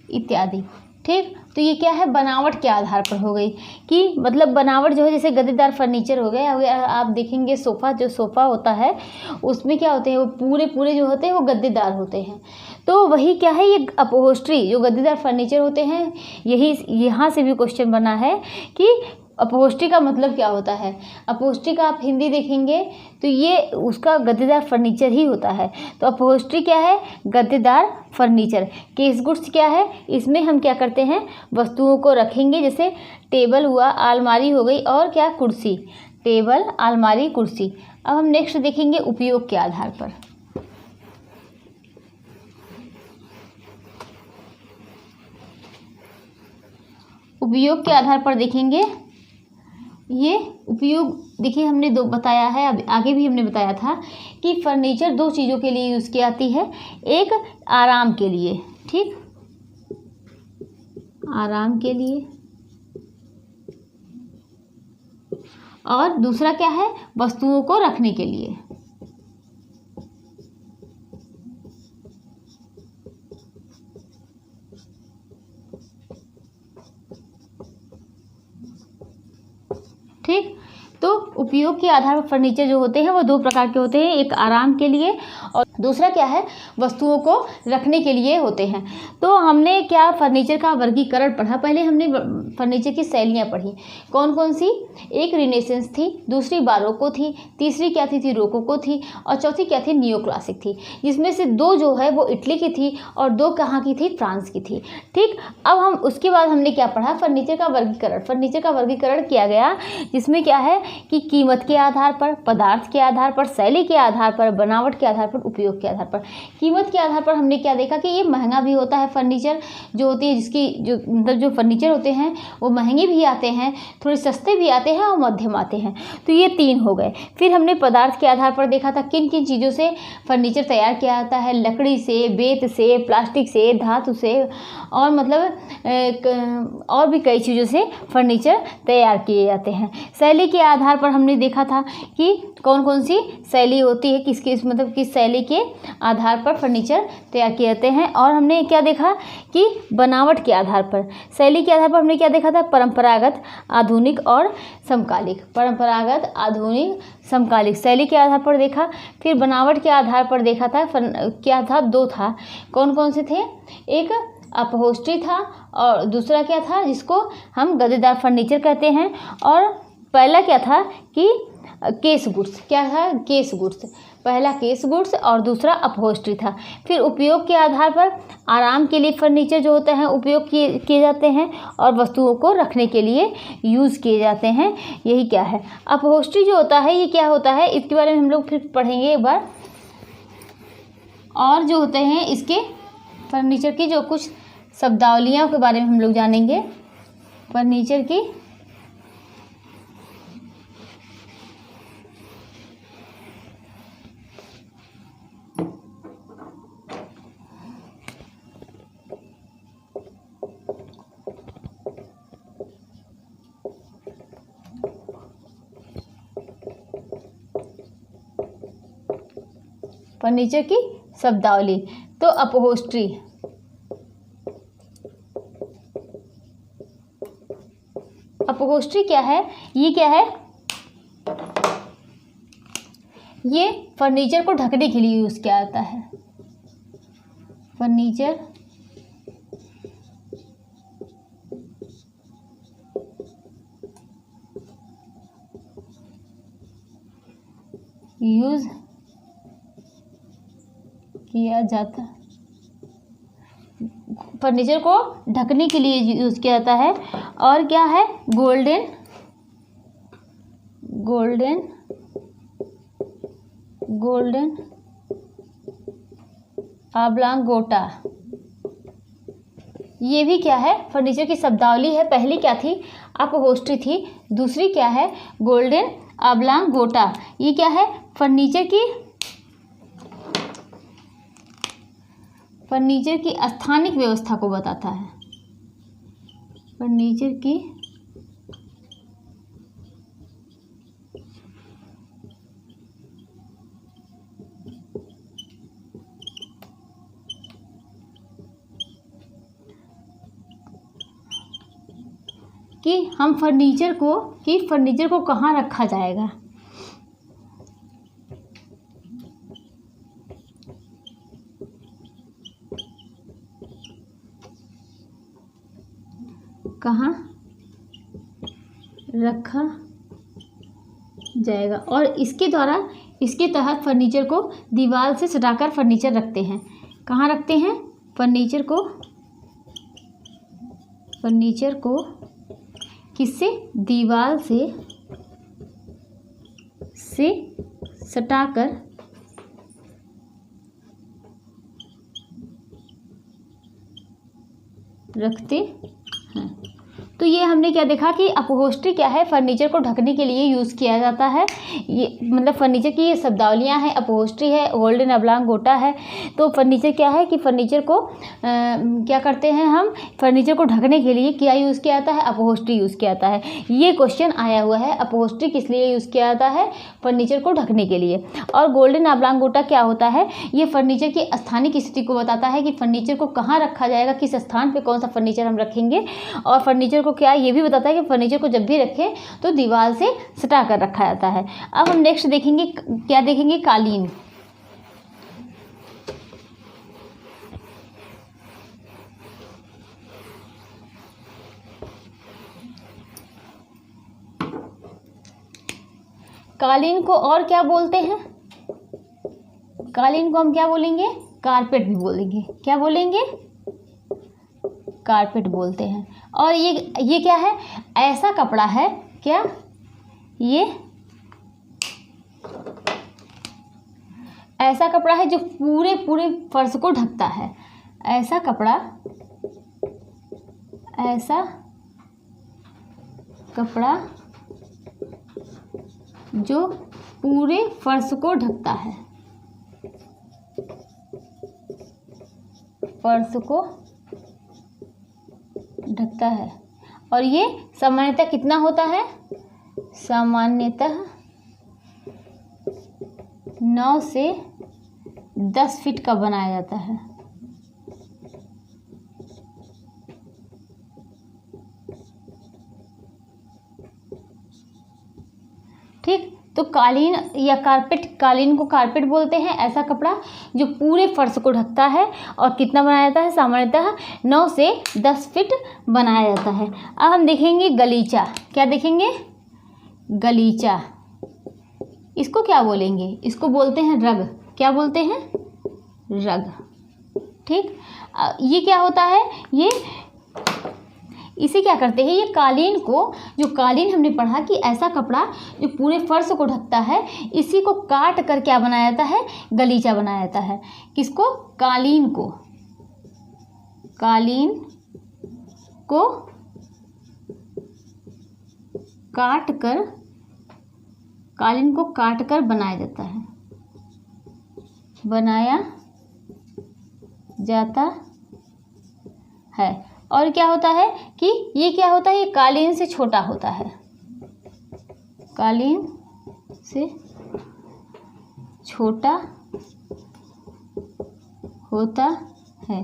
इत्यादि, ठीक। तो ये क्या है, बनावट के आधार पर हो गई कि मतलब बनावट जो है, जैसे गद्देदार फर्नीचर हो गए। आप देखेंगे सोफ़ा, जो सोफ़ा होता है उसमें क्या होते हैं, वो पूरे पूरे जो होते हैं वो गद्देदार होते हैं। तो वही क्या है, ये अपहोस्ट्री जो गद्देदार फर्नीचर होते हैं, यही यहाँ से भी क्वेश्चन बना है कि अपहोस्ट्री का मतलब क्या होता है? अपहोस्ट्री का आप हिंदी देखेंगे तो ये उसका गद्देदार फर्नीचर ही होता है। तो अपहोस्ट्री क्या है? गद्देदार फर्नीचर। केस गुड्स क्या है? इसमें हम क्या करते हैं, वस्तुओं को रखेंगे, जैसे टेबल हुआ, अलमारी हो गई, और क्या, कुर्सी। टेबल, अलमारी, कुर्सी। अब हम नेक्स्ट देखेंगे उपयोग के आधार पर। उपयोग के आधार पर देखेंगे, ये उपयोग देखिए हमने दो बताया है, अब आगे भी हमने बताया था कि फर्नीचर दो चीज़ों के लिए यूज़ की जाती है। एक आराम के लिए, ठीक, आराम के लिए, और दूसरा क्या है, वस्तुओं को रखने के लिए। ठीक, तो उपयोग के आधार पर फर्नीचर जो होते हैं वो दो प्रकार के होते हैं, एक आराम के लिए और दूसरा क्या है, वस्तुओं को रखने के लिए होते हैं। तो हमने क्या फर्नीचर का वर्गीकरण पढ़ा, पहले हमने फर्नीचर की शैलियाँ पढ़ी, कौन कौन सी, एक रिनेसेंस थी, दूसरी बारोको थी, तीसरी क्या थी रोकोको थी, और चौथी क्या थी, नियो क्लासिक थी, जिसमें से दो जो है वो इटली की थी और दो कहाँ की थी, फ्रांस की थी। ठीक, अब हम उसके बाद हमने क्या पढ़ा, फर्नीचर का वर्गीकरण। फर्नीचर का वर्गीकरण किया गया जिसमें क्या है कि कीमत के आधार पर, पदार्थ के आधार पर, शैली के आधार पर, बनावट के आधार पर, उपयोग के आधार पर। कीमत के आधार पर हमने क्या देखा कि ये महंगा भी होता है फर्नीचर जो होती है, जिसकी जो मतलब जो फर्नीचर होते हैं वो महंगे भी आते हैं, थोड़े सस्ते भी आते हैं और मध्यम आते हैं। तो ये तीन हो गए। फिर हमने पदार्थ के आधार पर देखा था किन किन चीज़ों से फर्नीचर तैयार किया जाता है, लकड़ी से, बेत से, प्लास्टिक से, धातु से, और मतलब और भी कई चीज़ों से फर्नीचर तैयार किए जाते हैं। शैली के आधार पर हमने देखा था कि कौन कौन सी शैली होती है, किस मतलब किस शैली के आधार पर फर्नीचर तैयार किए जाते हैं। और हमने क्या देखा कि बनावट के आधार पर, शैली के आधार पर हमने क्या देखा था, परंपरागत, आधुनिक और समकालिक। परंपरागत, आधुनिक, समकालिक शैली के आधार पर देखा। फिर बनावट के आधार पर देखा था, क्या था, दो था, कौन कौन से थे, एक अपहोस्ट्री था और दूसरा क्या था जिसको हम गद्देदार फर्नीचर कहते हैं, और पहला क्या था कि केस गुड्स, क्या था, केस गुड्स, पहला केस गुड्स और दूसरा अपहोस्ट्री था। फिर उपयोग के आधार पर आराम के लिए फर्नीचर जो होते हैं उपयोग किए जाते हैं और वस्तुओं को रखने के लिए यूज़ किए जाते हैं, यही क्या है। अपहोस्ट्री जो होता है ये क्या होता है, इसके बारे में हम लोग फिर पढ़ेंगे एक बार। और जो होते हैं इसके फर्नीचर की जो कुछ शब्दावलियों के बारे में हम लोग जानेंगे, फर्नीचर की फर्नीचर की शब्दावली। तो अपहोस्ट्री, अपहोस्ट्री क्या है, ये क्या है, ये फर्नीचर को ढकने के लिए यूज़ किया जाता है। फर्नीचर यूज़ किया जाता है, फर्नीचर को ढकने के लिए यूज़ किया जाता है। और क्या है, गोल्डन, गोल्डन, गोल्डन ऑब्लांगोटा, ये भी क्या है, फर्नीचर की शब्दावली है। पहली क्या थी, अपहोस्ट्री थी, दूसरी क्या है, गोल्डन ऑब्लांगोटा। ये क्या है, फर्नीचर की स्थानिक व्यवस्था को बताता है। फर्नीचर की कि हम फर्नीचर को कहाँ रखा जाएगा। कहाँ रखा जाएगा। और इसके द्वारा, इसके तहत फर्नीचर को दीवार से सटाकर फर्नीचर रखते हैं। कहाँ रखते हैं? फर्नीचर को किससे? दीवार से सटाकर रखते हैं। तो ये हमने क्या देखा कि अपहोस्ट्री क्या है? फर्नीचर को ढकने के लिए यूज़ किया जाता है। ये मतलब फर्नीचर की ये शब्दावलियाँ हैं। अपहोस्ट्री है, गोल्डन ऑब्लांगोटा है। तो फर्नीचर क्या है कि फर्नीचर को क्या करते हैं हम? फर्नीचर को ढकने के लिए क्या यूज़ किया जाता है? अपहोस्ट्री यूज़ किया जाता है। ये क्वेश्चन आया हुआ है, अपहोस्ट्री किस लिए यूज़ किया जाता है? फर्नीचर को ढकने के लिए। और गोल्डन ऑब्लांगोटा क्या होता है? ये फर्नीचर की स्थानिक स्थिति को बताता है कि फर्नीचर को कहाँ रखा जाएगा, किस स्थान पर कौन सा फर्नीचर हम रखेंगे। और फर्नीचर को क्या ये भी बताता है कि फर्नीचर को जब भी रखें तो दीवार से सटा कर रखा जाता है। अब हम नेक्स्ट देखेंगे, क्या देखेंगे? कालीन। कालीन को और क्या बोलते हैं? कालीन को हम क्या बोलेंगे? कारपेट भी बोलेंगे। क्या बोलेंगे? कारपेट बोलते हैं। और ये क्या है? ऐसा कपड़ा है, क्या? ये ऐसा कपड़ा है जो पूरे फर्श को ढकता है। ऐसा कपड़ा जो पूरे फर्श को ढकता है। फर्श को ढकता है। और ये सामान्यतः कितना होता है? सामान्यतः 9 से 10 फीट का बनाया जाता है। ठीक, तो कालीन या कारपेट, कालीन को कारपेट बोलते हैं। ऐसा कपड़ा जो पूरे फर्श को ढकता है और कितना बनाया जाता है? सामान्यतः 9 से 10 फीट बनाया जाता है। अब हम देखेंगे गलीचा। क्या देखेंगे? गलीचा। इसको क्या बोलेंगे? इसको बोलते हैं रग। क्या बोलते हैं? रग। ठीक, ये क्या होता है? ये इसे क्या करते हैं? ये कालीन को, जो कालीन हमने पढ़ा कि ऐसा कपड़ा जो पूरे फर्श को ढकता है, इसी को काट कर क्या बनाया जाता है? गलीचा बनाया जाता है। किसको? कालीन को। कालीन को काट कर बनाया जाता है। बनाया जाता है। और क्या होता है कि ये क्या होता है? ये कालीन से छोटा होता है। कालीन से छोटा होता है।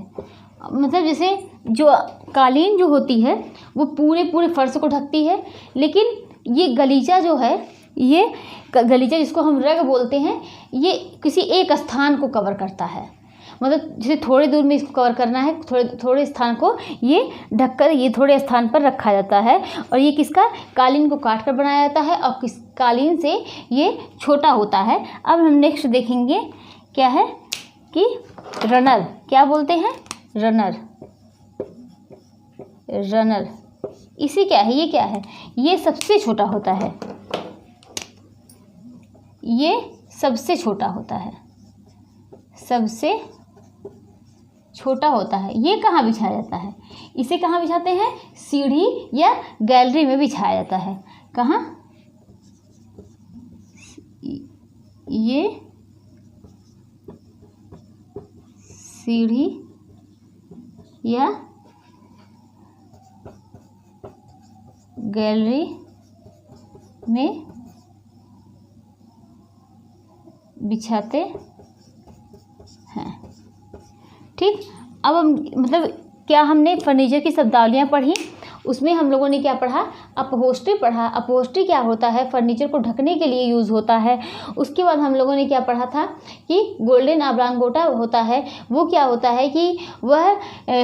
मतलब जैसे जो कालीन जो होती है वो पूरे फर्श को ढकती है, लेकिन ये गलीचा जो है, ये गलीचा जिसको हम रग बोलते हैं, ये किसी एक स्थान को कवर करता है। मतलब जैसे थोड़े दूर में इसको कवर करना है, थोड़े स्थान को ये ढककर ये थोड़े स्थान पर रखा जाता है। और ये किसका? कालीन को काट कर बनाया जाता है और किस कालीन से ये छोटा होता है। अब हम नेक्स्ट देखेंगे क्या है कि रनर। क्या बोलते हैं? रनर। रनर इसी क्या है? ये क्या है? ये सबसे छोटा होता है। ये सबसे छोटा होता है। सबसे छोटा होता है। ये कहाँ बिछाया जाता है? इसे कहाँ बिछाते हैं? सीढ़ी या गैलरी में बिछाया जाता है। कहाँ? ये सीढ़ी या गैलरी में बिछाते हैं। ठीक, अब हम मतलब क्या हमने फर्नीचर की शब्दावलियाँ पढ़ी उसमें हम लोगों ने क्या पढ़ा, अपहोस्ट्री पढ़ा। अपहोस्ट्री क्या होता है, फर्नीचर को ढकने के लिए यूज़ होता है। उसके बाद हम लोगों ने क्या पढ़ा था कि गोल्डन ऑब्लांगोटा होता है, वो क्या होता है कि वह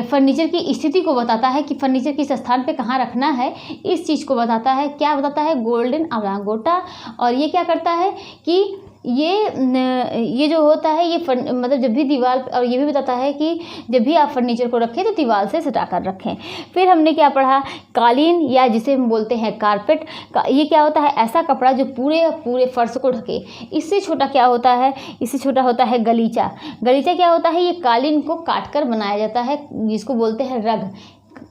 फर्नीचर की स्थिति को बताता है कि फर्नीचर किस स्थान पे कहाँ रखना है, इस चीज़ को बताता है। क्या बताता है, गोल्डन ऑब्लांगोटा। और ये क्या करता है कि ये जो होता है ये मतलब जब भी दीवार, और ये भी बताता है कि जब भी आप फर्नीचर को रखें तो दीवार से सटा कर रखें। फिर हमने क्या पढ़ा, कालीन या जिसे हम बोलते हैं कारपेट। ये क्या होता है, ऐसा कपड़ा जो पूरे फर्श को ढके। इससे छोटा क्या होता है, इससे छोटा होता है गलीचा। गलीचा क्या होता है, ये कालीन को काट कर बनाया जाता है, जिसको बोलते हैं रग।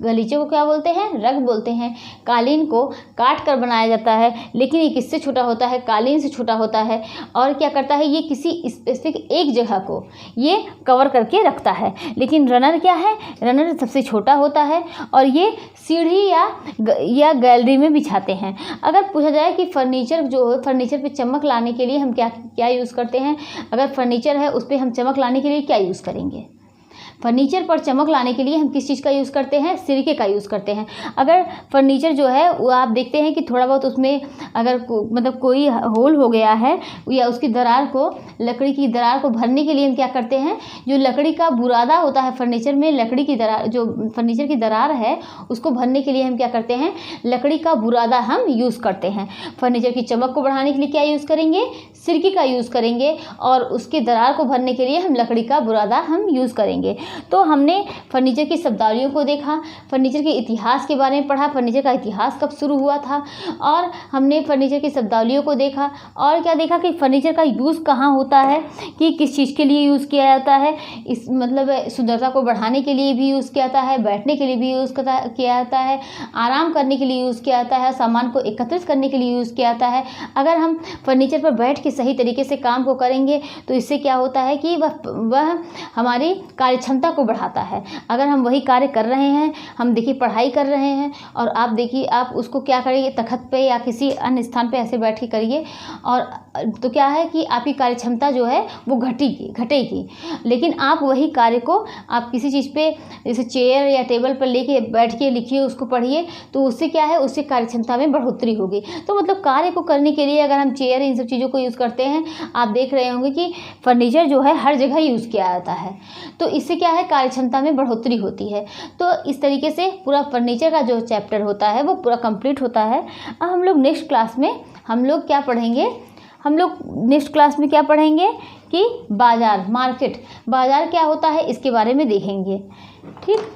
गलीचे को क्या बोलते हैं, रग बोलते हैं। कालीन को काट कर बनाया जाता है, लेकिन ये किससे छोटा होता है, कालीन से छोटा होता है। और क्या करता है, ये किसी स्पेसिफिक एक जगह को ये कवर करके रखता है। लेकिन रनर क्या है, रनर सबसे छोटा होता है और ये सीढ़ी या गैलरी में बिछाते हैं। अगर पूछा जाए कि फर्नीचर जो है, फर्नीचर पे चमक लाने के लिए हम क्या यूज़ करते हैं, अगर फर्नीचर है उस पर हम चमक लाने के लिए क्या यूज़ करेंगे। फर्नीचर पर चमक लाने के लिए हम किस चीज़ का यूज़ करते हैं, सिरके का यूज़ करते हैं। अगर फर्नीचर जो है वो आप देखते हैं कि थोड़ा बहुत उसमें अगर मतलब कोई होल हो गया है या उसकी दरार को, लकड़ी की दरार को भरने के लिए हम क्या करते हैं, जो लकड़ी का बुरादा होता है फर्नीचर में, लकड़ी की दरार, जो फर्नीचर की दरार है उसको भरने के लिए हम क्या करते हैं, लकड़ी का बुरादा हम यूज़ करते हैं। फर्नीचर की चमक को बढ़ाने के लिए क्या यूज़ करेंगे, सिरके का यूज़ करेंगे। और उसकी दरार को भरने के लिए हम लकड़ी का बुरादा हम यूज़ करेंगे। तो हमने फर्नीचर की शब्दावलियों को देखा, फर्नीचर के इतिहास के बारे में पढ़ा, फर्नीचर का इतिहास कब शुरू हुआ था, और हमने फर्नीचर की शब्दावलियों को देखा। और क्या देखा कि फर्नीचर का यूज़ कहाँ होता है, कि किस चीज़ के लिए यूज़ किया जाता है। इस मतलब सुंदरता को बढ़ाने के लिए भी यूज़ किया जाता है, बैठने के लिए भी यूज़ किया जाता है, आराम करने के लिए यूज़ किया जाता है, सामान को एकत्रित करने के लिए यूज़ किया जाता है। अगर हम फर्नीचर पर बैठ के सही तरीके से काम को करेंगे तो इससे क्या होता है कि वह हमारी कार्यक्षमता को बढ़ाता है। अगर हम वही कार्य कर रहे हैं, हम देखिए पढ़ाई कर रहे हैं और आप देखिए आप उसको क्या करिए, तखत पे या किसी अन्य स्थान पे ऐसे बैठ के करिए, और तो क्या है कि आपकी कार्यक्षमता जो है वो घटेगी। लेकिन आप वही कार्य को आप किसी चीज़ पे जैसे चेयर या टेबल पर लेके बैठ के लिखिए, उसको पढ़िए, तो उससे क्या है, उससे कार्यक्षमता में बढ़ोतरी होगी। तो मतलब कार्य को करने के लिए अगर हम चेयर इन सब चीज़ों को यूज़ करते हैं, आप देख रहे होंगे कि फर्नीचर जो है हर जगह यूज़ किया जाता है, तो इससे क्या है, कार्यक्षमता में बढ़ोतरी होती है। तो इस तरीके से पूरा फर्नीचर का जो चैप्टर होता है वो पूरा कंप्लीट होता है। अब हम लोग नेक्स्ट क्लास में हम लोग क्या पढ़ेंगे, हम लोग नेक्स्ट क्लास में क्या पढ़ेंगे कि बाज़ार, मार्केट, बाज़ार क्या होता है इसके बारे में देखेंगे। ठीक।